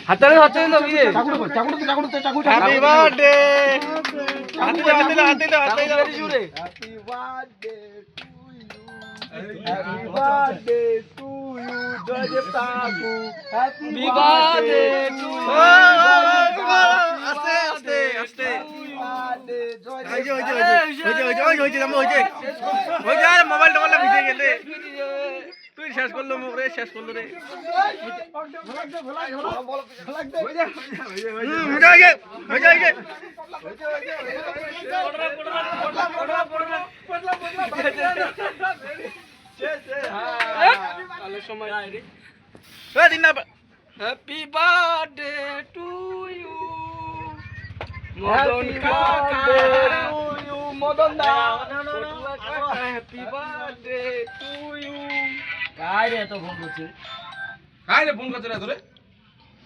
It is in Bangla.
হাতে তো বিয়ে চাকু হ্যাপি বার্থডে হাতে জুড়ে হ্যাপি বার্থডে টু ইউ জয় কাকু হ্যাপি বার্থডে টু আস্তে আস্তে আস্তে মোবাইল টোবাইল ভিজে গেলে তুই শেষ করলো মুখ রে শেষ করলো রে happy birthday to you Madan কাকা মদন দা হ্যাপি বার্থডে টু ইউ কাই রে তো ফোন করছিস কাই রে ফোন করছে রে তোরে